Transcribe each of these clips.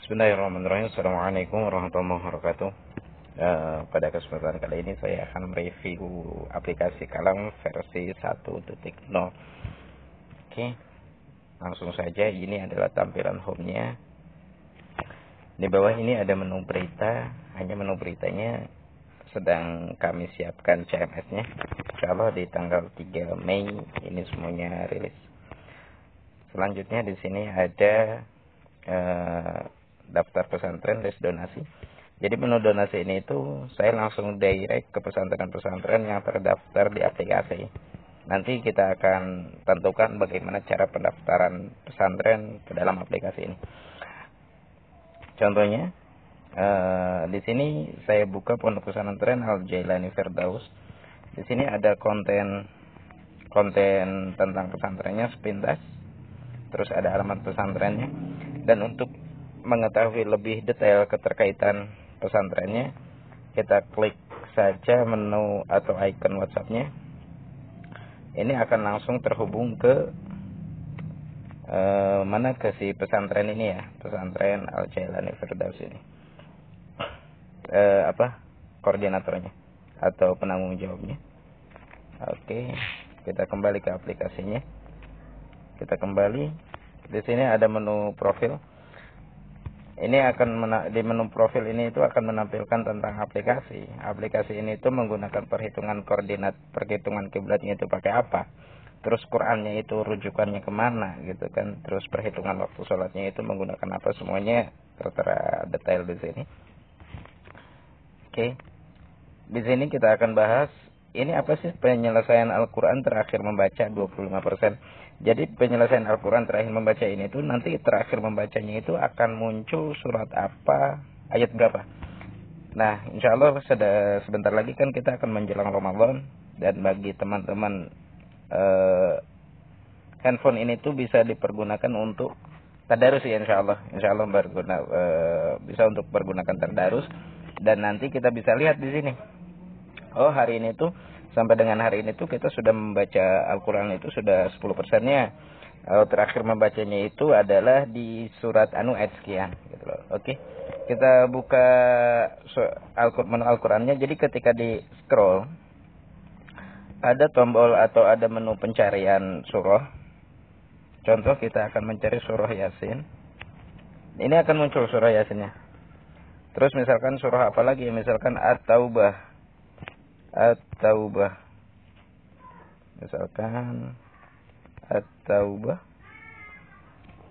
Bismillahirrahmanirrahim. Assalamualaikum warahmatullahi wabarakatuh. Pada kesempatan kali ini saya akan mereview aplikasi Kalam versi 1.0. Oke, langsung saja. Ini adalah tampilan home-nya. Di bawah ini ada menu berita. Hanya menu beritanya sedang kami siapkan CMS-nya. Insyaallah di tanggal 3 Mei ini semuanya rilis. Selanjutnya di sini ada daftar pesantren list donasi. Jadi menu donasi ini itu saya langsung direct ke pesantren-pesantren yang terdaftar di aplikasi. Nanti kita akan tentukan bagaimana cara pendaftaran pesantren ke dalam aplikasi ini. Contohnya di sini saya buka pondok pesantren Al Jailani Firdaus. Di sini ada konten tentang pesantrennya sepintas. Terus ada alamat pesantrennya. Dan untuk mengetahui lebih detail keterkaitan pesantrennya, kita klik saja menu atau icon WhatsApp-nya. Ini akan langsung terhubung ke mana ke si pesantren ini ya, pesantren Al Jailani Firdaus ini. Koordinatornya atau penanggung jawabnya. Oke, kita kembali ke aplikasinya. Kita kembali. Di sini ada menu profil. Ini akan di menu profil ini itu akan menampilkan tentang aplikasi. Aplikasi ini itu menggunakan perhitungan koordinat, perhitungan kiblatnya itu pakai apa. Terus Qur'annya itu rujukannya kemana gitu kan. Terus perhitungan waktu sholatnya itu menggunakan apa, semuanya tertera detail di sini. Oke. Di sini kita akan bahas ini apa sih penyelesaian Al-Quran terakhir membaca 25%. Jadi penyelesaian Al-Quran terakhir membaca ini tuh nanti terakhir membacanya itu akan muncul surat apa, ayat berapa. Nah, insya Allah sebentar lagi kan kita akan menjelang Ramadan. Dan bagi teman-teman handphone ini tuh bisa dipergunakan untuk tadarus ya, insya Allah. Insya Allah bisa untuk pergunakan tadarus. Dan nanti kita bisa lihat di sini. Oh, hari ini tuh sampai dengan hari ini tuh kita sudah membaca Al-Quran itu sudah 10%-nya. Terakhir membacanya itu adalah di surat ayat sekian gitu loh. Oke. Kita buka menu Al-Qurannya. Jadi ketika di scroll ada tombol atau ada menu pencarian surah. Contoh kita akan mencari surah Yasin. Ini akan muncul surah Yasinnya. Terus misalkan surah apa lagi? Misalkan At-Taubah. Misalkan At-Taubah.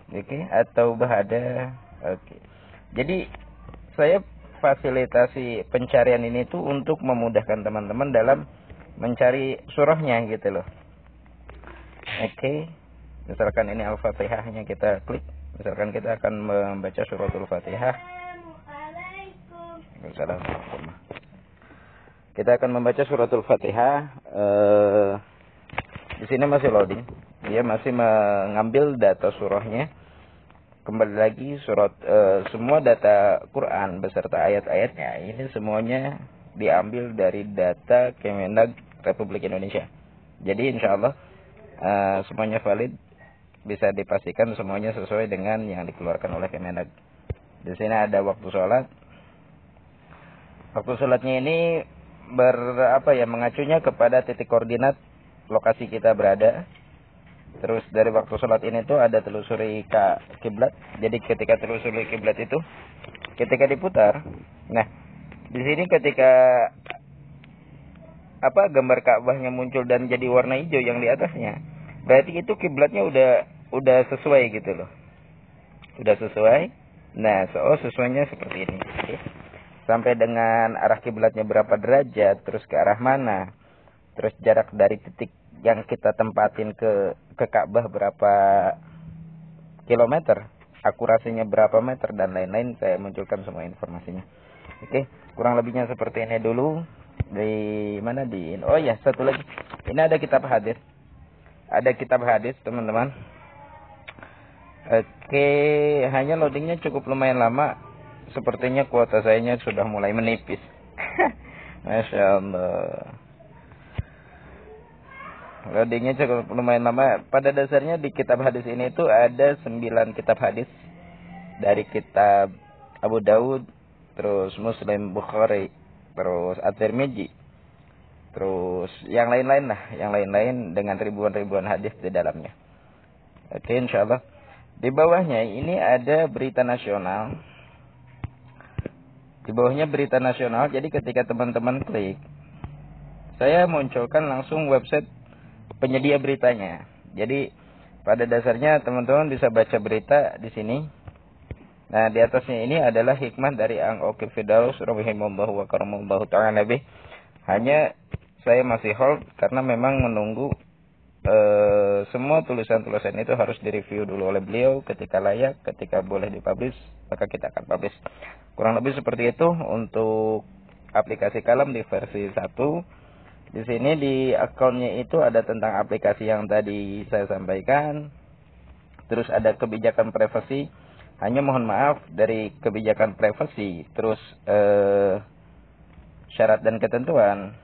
Oke, At-Taubah ada. Oke. Jadi saya fasilitasi pencarian ini tuh untuk memudahkan teman-teman dalam mencari surahnya gitu loh. Oke. Misalkan ini Al-Fatihahnya kita klik. Misalkan kita akan membaca suratul Fatihah. Assalamualaikum. Kita akan membaca suratul Fatihah. Di sini masih loading. Dia masih mengambil data surahnya. Kembali lagi semua data Quran beserta ayat-ayatnya ini semuanya diambil dari data Kemendag Republik Indonesia. Jadi insya Allah semuanya valid, bisa dipastikan semuanya sesuai dengan yang dikeluarkan oleh Kemendag. Di sini ada waktu sholat. Waktu sholatnya ini mengacunya kepada titik koordinat lokasi kita berada. Terus dari waktu sholat ini tuh ada telusuri kiblat. Jadi ketika telusuri kiblat itu ketika diputar, nah di sini ketika gambar Ka'bahnya muncul dan jadi warna hijau yang di atasnya, berarti itu kiblatnya udah sesuai gitu loh. Udah sesuai. Nah, sesuainya seperti ini. Oke. Sampai dengan arah kiblatnya berapa derajat, terus ke arah mana, terus jarak dari titik yang kita tempatin ke Ka'bah berapa kilometer, akurasinya berapa meter, dan lain-lain, saya munculkan semua informasinya. Oke, kurang lebihnya seperti ini dulu. Oh ya, satu lagi. Ini ada kitab hadis. Ada kitab hadis, teman-teman. Oke, hanya loadingnya cukup lumayan lama. Sepertinya kuota sayanya sudah mulai menipis. Masya Allah. Loadingnya cukup lumayan lama. Pada dasarnya di kitab hadis ini itu ada 9 kitab hadis. Dari kitab Abu Daud, terus Muslim, Bukhari, terus At-Tirmidzi, terus yang lain-lain lah, yang lain-lain dengan ribuan-ribuan hadis di dalamnya. Oke, insyaallah. Di bawahnya ini ada berita nasional. Di bawahnya berita nasional, jadi ketika teman-teman klik, saya munculkan langsung website penyedia beritanya. Jadi pada dasarnya teman-teman bisa baca berita di sini. Nah, di atasnya ini adalah hikmah dari Ang Oki Firdaus rahimahullahu wa karamallahu ta'ala nabi. Hanya saya masih hold karena memang menunggu semua tulisan-tulisan itu harus direview dulu oleh beliau. Ketika layak, ketika boleh dipublish, maka kita akan publish. Kurang lebih seperti itu untuk aplikasi Kalam di versi 1. Di sini di akunnya itu ada tentang aplikasi yang tadi saya sampaikan. Terus ada kebijakan privasi. Hanya mohon maaf dari kebijakan privasi, terus syarat dan ketentuan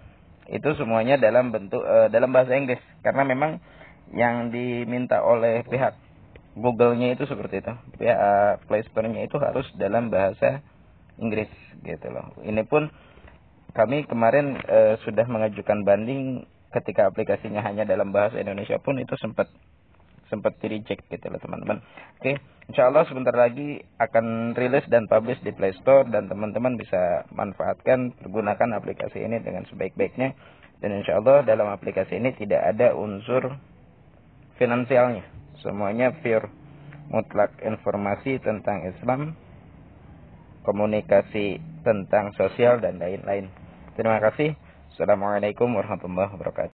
itu semuanya dalam bentuk dalam bahasa Inggris, karena memang yang diminta oleh pihak Google-nya itu seperti itu. Pihak Play Store-nya itu harus dalam bahasa Inggris gitu loh. Ini pun kami kemarin sudah mengajukan banding ketika aplikasinya hanya dalam bahasa Indonesia pun itu sempat di-reject gitu loh teman-teman. Oke, insyaallah sebentar lagi akan rilis dan publish di Play Store dan teman-teman bisa manfaatkan, pergunakan aplikasi ini dengan sebaik-baiknya. Dan insyaallah dalam aplikasi ini tidak ada unsur finansialnya. Semuanya pure mutlak informasi tentang Islam, komunikasi tentang sosial dan lain-lain. Terima kasih. Assalamualaikum warahmatullahi wabarakatuh.